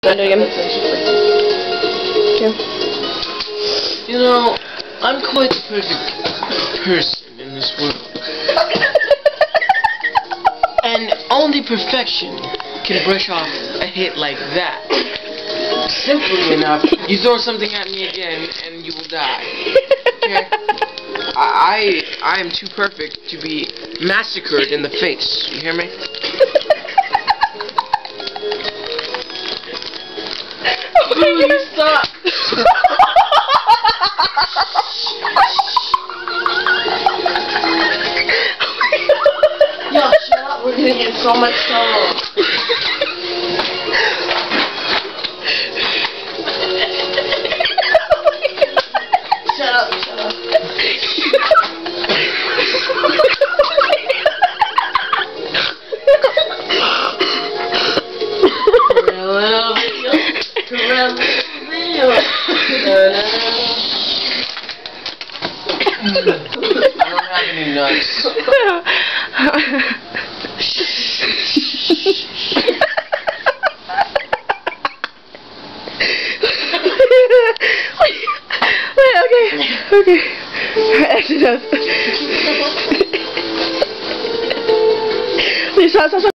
Okay. You know, I'm quite the perfect person in this world. And only perfection can brush off a hit like that. Simply enough, you throw something at me again and you will die. Okay? I am too perfect to be massacred in the face. You hear me? Please stop. Yo, shut up. We're gonna get so much trouble. Shut up, shut up. I don't have any nuts. Okay. That's enough. Please stop.